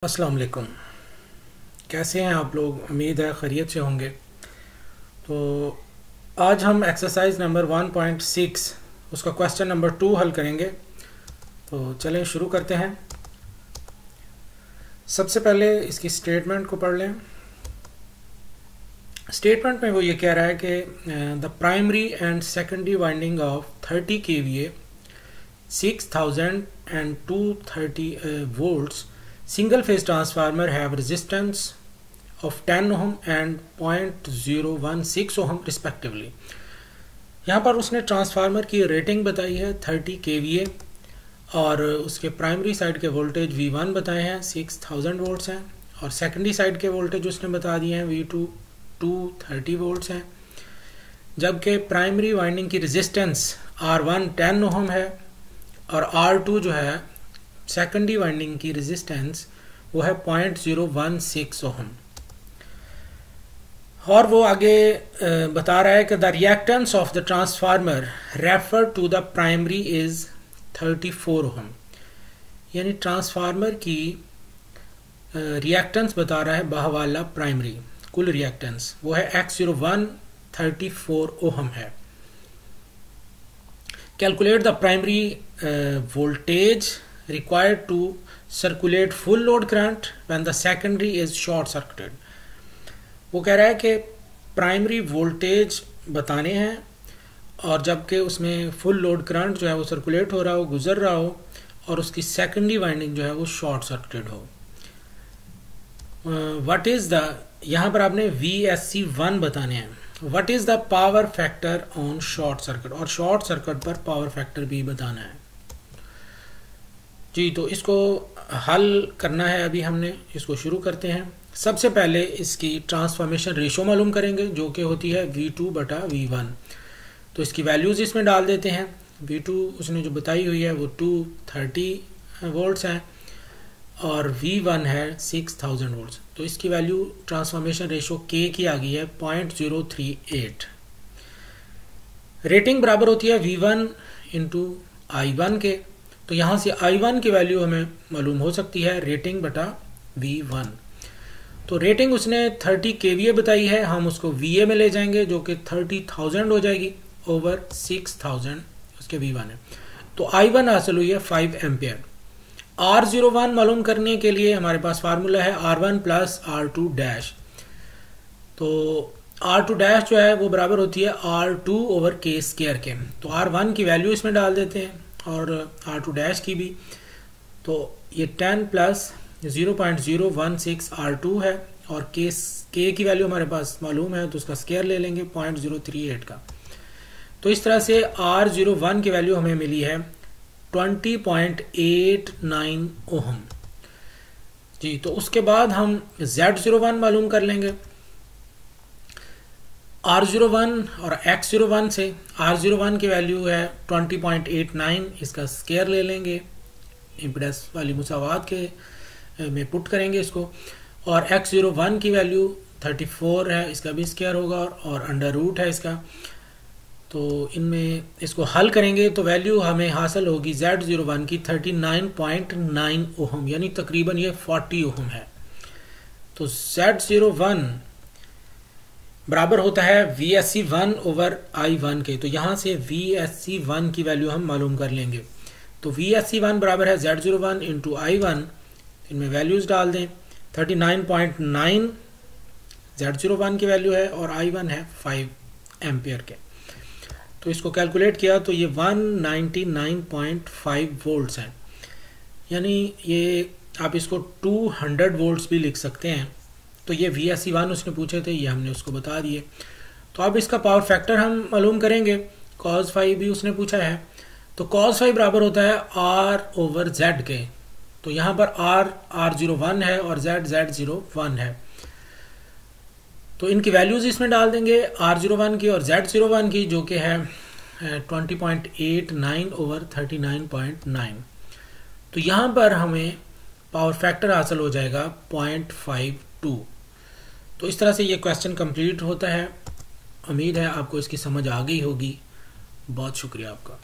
अस्सलाम वालेकुम। कैसे हैं आप लोग? उम्मीद है खैरियत से होंगे। तो आज हम एक्सरसाइज नंबर 1.6 उसका क्वेश्चन नंबर 2 हल करेंगे। तो चलें शुरू करते हैं। सबसे पहले इसकी स्टेटमेंट को पढ़ लें। स्टेटमेंट में वो ये कह रहा है कि the primary and secondary winding of 30 kVA 6000 and 230 volts single phase transformer have resistance of 10 ohm and 0.016 ohm respectively। यहाँ पर उसने ट्रांसफार्मर की रेटिंग बताई है 30 kVA और उसके प्राइमरी साइड के वोल्टेज V1 बताए हैं 6000 वोल्ट्स हैं और सेकेंडरी साइड के वोल्टेज उसने बता दिए हैं V2 230 वोल्ट्स हैं। जबकि प्राइमरी वाइंडिंग की रेजिस्टेंस R1 10 ओहम है और R2 जो है सेकेंडरी वाइंडिंग की रेजिस्टेंस वो है 0.016 ओहम। और वो आगे बता रहा है कि the reactance of the transformer refer to the primary is 34 ohm. यानी ट्रांसफार्मर की रिएक्टेंस बता रहा है बहवाला प्राइमरी कुल रिएक्टेंस वो है X01 34 ओहम है। Calculate the primary voltage required to circulate full load current when the secondary is short circuited। वो कह रहा है कि प्राइमरी वोल्टेज बताने हैं और जबकि उसमें फुल लोड करंट जो है वो सर्कुलेट हो रहा हो, गुजर रहा हो और उसकी सेकेंडरी वाइंडिंग जो है वो शॉर्ट सर्किटेड हो। व्हाट इज द, यहाँ पर आपने VSC1 बताने हैं। What is the power factor on short circuit, और शॉर्ट सर्किट पर पावर फैक्टर भी बताना है जी। तो इसको हल करना है। अभी हमने इसको शुरू करते हैं। सबसे पहले इसकी ट्रांसफॉर्मेशन रेशो मालूम करेंगे जो कि होती है V2/V1। तो इसकी वैल्यूज़ इसमें डाल देते हैं। V2 उसने जो बताई हुई है वो 230 वोल्ट्स हैं और V1 है 6000 वोल्ट्स। तो इसकी वैल्यू ट्रांसफॉर्मेशन रेशो K की आ गई है 0.038। रेटिंग बराबर होती है V1 इंटू I1 के। तो यहाँ से I1 की वैल्यू हमें मालूम हो सकती है रेटिंग बटा V1। तो रेटिंग उसने 30 kVA बताई है, हम उसको VA में ले जाएंगे जो कि 30,000 हो जाएगी ओवर 6000 उसके V1 है। तो I1 हासिल हुई है 5 एम्पियर। R01 मालूम करने के लिए हमारे पास फार्मूला है R1 प्लस R2 डैश। तो R2 डैश जो है वो बराबर होती है R2 ओवर K स्क्वायर के। तो R1 की वैल्यू इसमें डाल देते हैं और R2 डैश की भी। तो ये 10 प्लस 0.016 R2 है और K की वैल्यू हमारे पास मालूम है तो उसका स्क्वायर ले लेंगे 0.038 का। तो इस तरह से R01 की वैल्यू हमें मिली है 20.89 ओहम जी। तो उसके बाद हम Z01 मालूम कर लेंगे R01 और X01 से। R01 की वैल्यू है 20.89, इसका स्क्वायर ले लेंगे, इम्पीडेंस वाली मुसावात के में पुट करेंगे इसको। और X01 की वैल्यू 34 है, इसका भी स्क्वायर होगा और अंडर रूट है इसका। तो इनमें इसको हल करेंगे तो वैल्यू हमें हासिल होगी Z01 की 39.9 ओहम, यानी तकरीबन ये 40 ओहम है। तो Z01 बराबर होता है VSC1 ओवर I1 के। तो यहाँ से VSC1 की वैल्यू हम मालूम कर लेंगे। तो VSC1 बराबर है Z01 इंटू I1। इनमें वैल्यूज डाल दें। 39.9 Z01 की वैल्यू है और I1 है 5 एम्पियर के। तो इसको कैलकुलेट किया तो ये 199.5 वोल्ट्स हैं, यानी ये आप इसको 200 वोल्ट्स भी लिख सकते हैं। तो ये VSC1 उसने पूछे थे, ये हमने उसको बता दिए। तो अब इसका पावर फैक्टर हम मालूम करेंगे। cos फाई भी उसने पूछा है। तो cos फाई बराबर होता है R ओवर Z के। तो यहाँ पर R01 है और Z01 है। तो इनकी वैल्यूज इसमें डाल देंगे R01 की और Z01 की, जो कि है 20.89 ओवर 39.9। तो यहाँ पर हमें पावर फैक्टर हासिल हो जाएगा 0.52। तो इस तरह से ये क्वेश्चन कंप्लीट होता है। उम्मीद है आपको इसकी समझ आ गई होगी। बहुत शुक्रिया आपका।